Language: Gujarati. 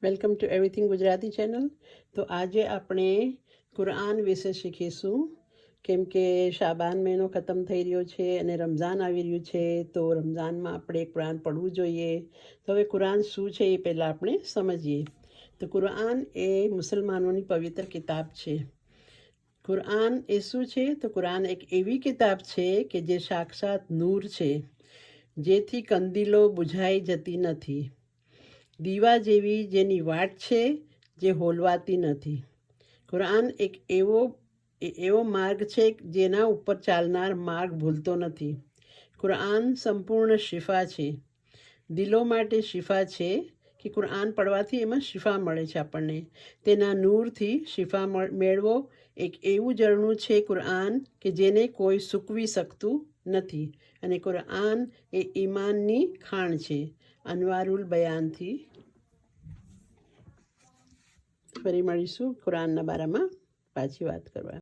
Welcome to everything Gujarati channel. તો આજે આપણે કુરાન વિશે શીખીશું. કેમ કે શાબાન મહિનો ખતમ થઈ રહ્યો છે અને રમઝાન આવી રહ્યું છે, તો રમઝાનમાં આપણે કુરાન પડવું જોઈએ. તો હવે કુરાન શું છે એ પહેલાં આપણે સમજીએ. તો કુરાન એ મુસલમાનોની પવિત્ર કિતાબ છે. કુરાન એ શું છે? તો કુરાન એક એવી કિતાબ છે કે જે સાક્ષાત નૂર છે, જેથી કંદીલો બુઝાઈ જતી નથી, દીવા જેવી જેની વાટ છે જે હોલવાતી નથી. કુરાન એક એવો માર્ગ છે જેના ઉપર ચાલનાર માર્ગ ભૂલતો નથી. કુરાન સંપૂર્ણ શિફા છે, દિલો માટે શિફા છે કે કુરાન પડવાથી એમાં શિફા મળે છે આપણને. તેના નૂરથી શિફા મેળવો. એક એવું ઝરણું છે કુરાન કે જેને કોઈ સૂકવી શકતું નથી. અને કુરાન એ ઈમાનની ખાણ છે. અનવારુલ બયાનથી ફરી મળીશું કુરાનના બારામાં પાછી વાત કરવા.